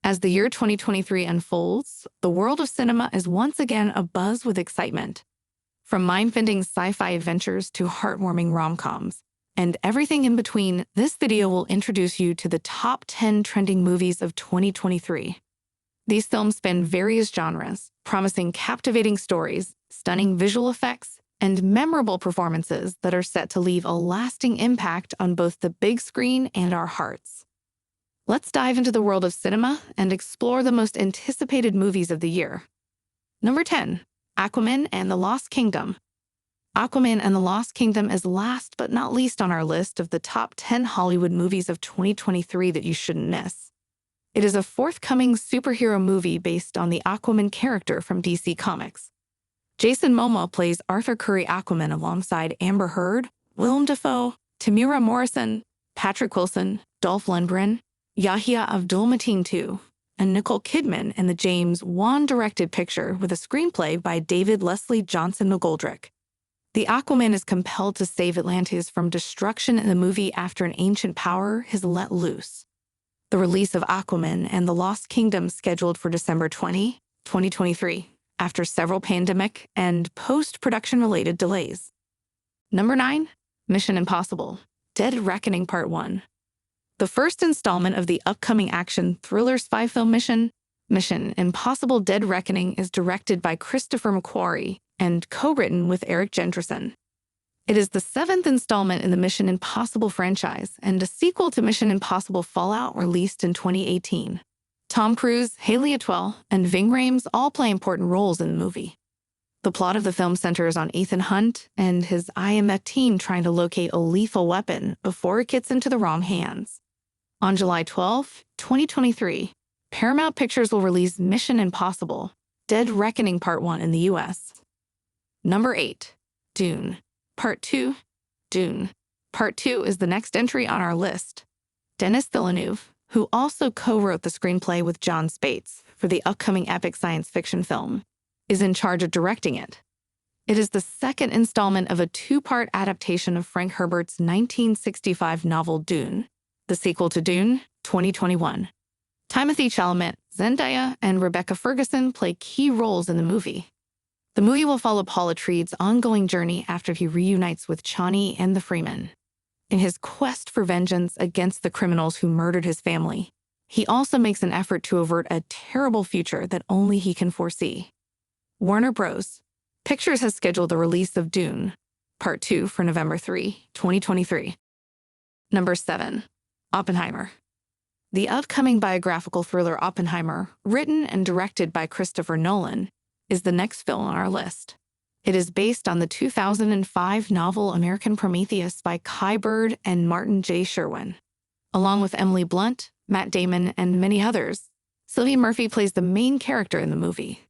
As the year 2023 unfolds, the world of cinema is once again abuzz with excitement. From mind-bending sci-fi adventures to heartwarming rom-coms, and everything in between, this video will introduce you to the top 10 trending movies of 2023. These films span various genres, promising captivating stories, stunning visual effects, and memorable performances that are set to leave a lasting impact on both the big screen and our hearts. Let's dive into the world of cinema and explore the most anticipated movies of the year. Number 10. Aquaman and the Lost Kingdom. Aquaman and the Lost Kingdom is last but not least on our list of the top 10 Hollywood movies of 2023 that you shouldn't miss. It is a forthcoming superhero movie based on the Aquaman character from DC Comics. Jason Momoa plays Arthur Curry Aquaman alongside Amber Heard, Willem Dafoe, Tamira Morrison, Patrick Wilson, Dolph Lundgren, Yahya Abdul-Mateen II, and Nicole Kidman in the James Wan-directed picture with a screenplay by David Leslie Johnson McGoldrick. The Aquaman is compelled to save Atlantis from destruction in the movie after an ancient power is let loose. The release of Aquaman and the Lost Kingdom scheduled for December 20, 2023, after several pandemic and post-production-related delays. Number 9. Mission Impossible: Dead Reckoning Part 1. The first installment of the upcoming action thriller spy film Mission Impossible: Dead Reckoning is directed by Christopher McQuarrie and co-written with Eric Jenderson. It is the 7th installment in the Mission Impossible franchise and a sequel to Mission Impossible Fallout, released in 2018. Tom Cruise, Haley Atwell, and Ving Rhames all play important roles in the movie. The plot of the film centers on Ethan Hunt and his IMF team trying to locate a lethal weapon before it gets into the wrong hands. On July 12, 2023, Paramount Pictures will release Mission Impossible: Dead Reckoning Part 1 in the U.S. Number 8. Dune Part 2. Dune Part 2 is the next entry on our list. Denis Villeneuve, who also co-wrote the screenplay with John Spates for the upcoming epic science fiction film, is in charge of directing it. It is the second installment of a two-part adaptation of Frank Herbert's 1965 novel Dune, the sequel to Dune, 2021. Timothée Chalamet, Zendaya, and Rebecca Ferguson play key roles in the movie. The movie will follow Paul Atreides' ongoing journey after he reunites with Chani and the Freeman. In his quest for vengeance against the criminals who murdered his family, he also makes an effort to avert a terrible future that only he can foresee. Warner Bros. Pictures has scheduled the release of Dune Part 2 for November 3, 2023. Number 7. Oppenheimer. The upcoming biographical thriller Oppenheimer, written and directed by Christopher Nolan, is the next film on our list. It is based on the 2005 novel American Prometheus by Kai Bird and Martin J. Sherwin. Along with Emily Blunt, Matt Damon, and many others, Cillian Murphy plays the main character in the movie.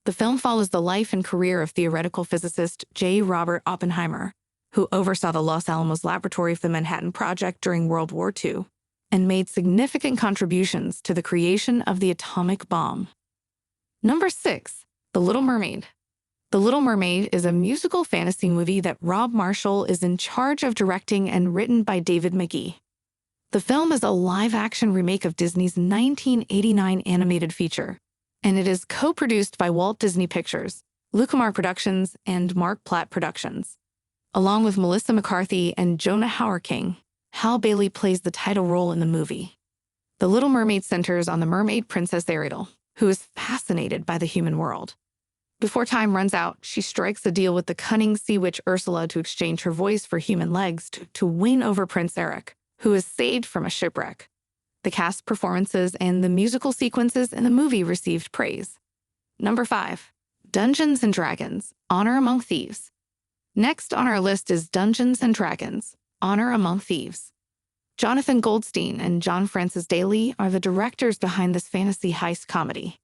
The film follows the life and career of theoretical physicist J. Robert Oppenheimer, who oversaw the Los Alamos laboratory of the Manhattan Project during World War II and made significant contributions to the creation of the atomic bomb. Number 6. The Little Mermaid. The Little Mermaid is a musical fantasy movie that Rob Marshall is in charge of directing and written by David McGee. The film is a live-action remake of Disney's 1989 animated feature, and it is co-produced by Walt Disney Pictures, Lucamar Productions, and Mark Platt Productions. Along with Melissa McCarthy and Jonah Hauer-King, Hal Bailey plays the title role in the movie. The Little Mermaid centers on the mermaid princess Ariel, who is fascinated by the human world. Before time runs out, she strikes a deal with the cunning sea witch Ursula to exchange her voice for human legs to win over Prince Eric, who is saved from a shipwreck. The cast performances and the musical sequences in the movie received praise. Number 5. Dungeons & Dragons: Honor Among Thieves. Next on our list is Dungeons & Dragons: Honor Among Thieves. Jonathan Goldstein and John Francis Daley are the directors behind this fantasy heist comedy.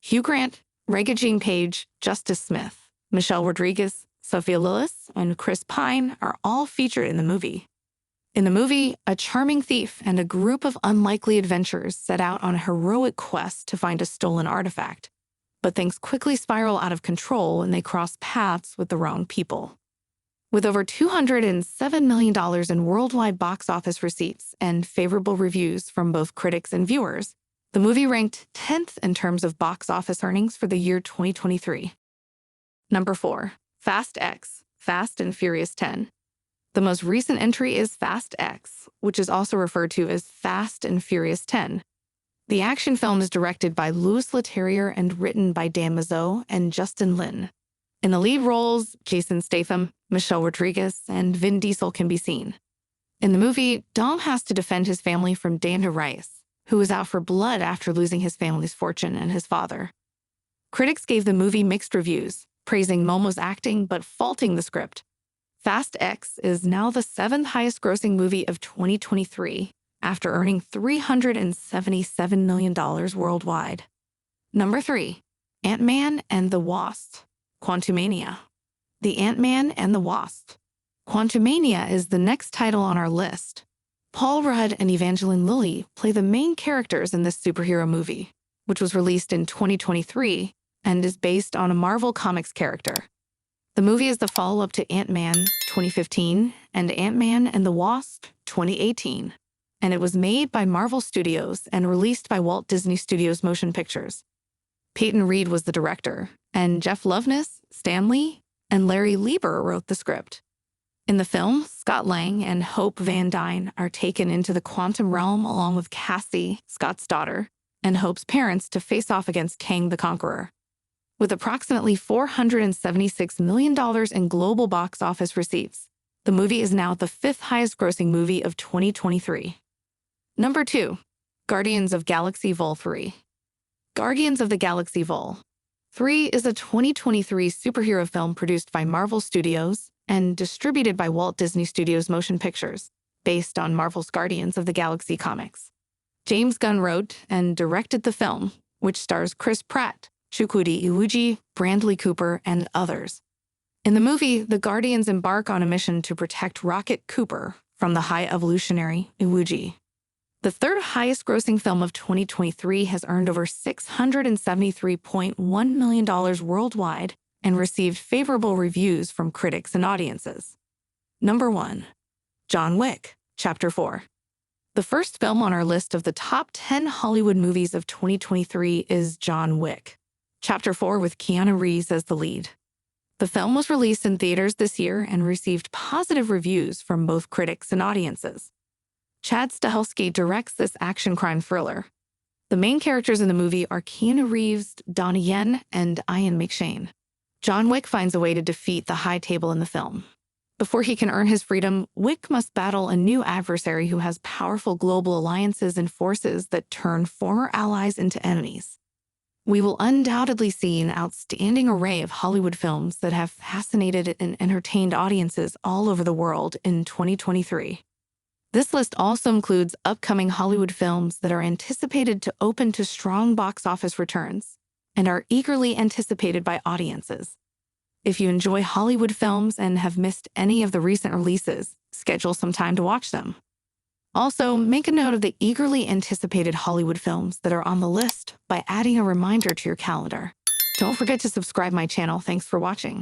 Hugh Grant, Regina Page, Justice Smith, Michelle Rodriguez, Sophia Lillis, and Chris Pine are all featured in the movie. In the movie, a charming thief and a group of unlikely adventurers set out on a heroic quest to find a stolen artifact, but things quickly spiral out of control when they cross paths with the wrong people. With over $207 million in worldwide box office receipts and favorable reviews from both critics and viewers, The movie ranked 10th in terms of box office earnings for the year 2023. Number 4. Fast X, Fast and Furious 10. The most recent entry is Fast X, which is also referred to as Fast and Furious 10. The action film is directed by Louis Leterrier and written by Dan Mazeau and Justin Lin. In the lead roles, Jason Statham, Michelle Rodriguez, and Vin Diesel can be seen. In the movie, Dom has to defend his family from Danda Rice, who is out for blood after losing his family's fortune and his father. Critics gave the movie mixed reviews, praising Momoa's acting but faulting the script. Fast X is now the 7th highest-grossing movie of 2023, after earning $377 million worldwide. Number 3. Ant-Man and the Wasp, Quantumania. The Ant-Man and the Wasp. Quantumania is the next title on our list. Paul Rudd and Evangeline Lilly play the main characters in this superhero movie, which was released in 2023 and is based on a Marvel Comics character. The movie is the follow-up to Ant-Man 2015 and Ant-Man and the Wasp 2018, and it was made by Marvel Studios and released by Walt Disney Studios Motion Pictures. Peyton Reed was the director, and Jeff Loveness, Stan Lee, and Larry Lieber wrote the script. In the film, Scott Lang and Hope Van Dyne are taken into the quantum realm along with Cassie, Scott's daughter, and Hope's parents to face off against Kang the Conqueror. With approximately $476 million in global box office receipts, the movie is now the 5th highest-grossing movie of 2023. Number 2. Guardians of Galaxy Vol. 3. Guardians of the Galaxy Vol. 3 is a 2023 superhero film produced by Marvel Studios and distributed by Walt Disney Studios Motion Pictures, based on Marvel's Guardians of the Galaxy comics. James Gunn wrote and directed the film, which stars Chris Pratt, Chukwudi Iwuji, Bradley Cooper, and others. In the movie, the Guardians embark on a mission to protect Rocket Cooper from the High Evolutionary Iwuji. The 3rd highest-grossing film of 2023 has earned over $673.1 million worldwide and received favorable reviews from critics and audiences. Number 1. John Wick, Chapter 4. The first film on our list of the top 10 Hollywood movies of 2023 is John Wick, Chapter 4 with Keanu Reeves as the lead. The film was released in theaters this year and received positive reviews from both critics and audiences. Chad Stahelski directs this action crime thriller. The main characters in the movie are Keanu Reeves, Donnie Yen, and Ian McShane. John Wick finds a way to defeat the High Table in the film. Before he can earn his freedom, Wick must battle a new adversary who has powerful global alliances and forces that turn former allies into enemies. We will undoubtedly see an outstanding array of Hollywood films that have fascinated and entertained audiences all over the world in 2023. This list also includes upcoming Hollywood films that are anticipated to open to strong box office returns and are eagerly anticipated by audiences. If you enjoy Hollywood films and have missed any of the recent releases, schedule some time to watch them. Also, make a note of the eagerly anticipated Hollywood films that are on the list by adding a reminder to your calendar. Don't forget to subscribe my channel. Thanks for watching.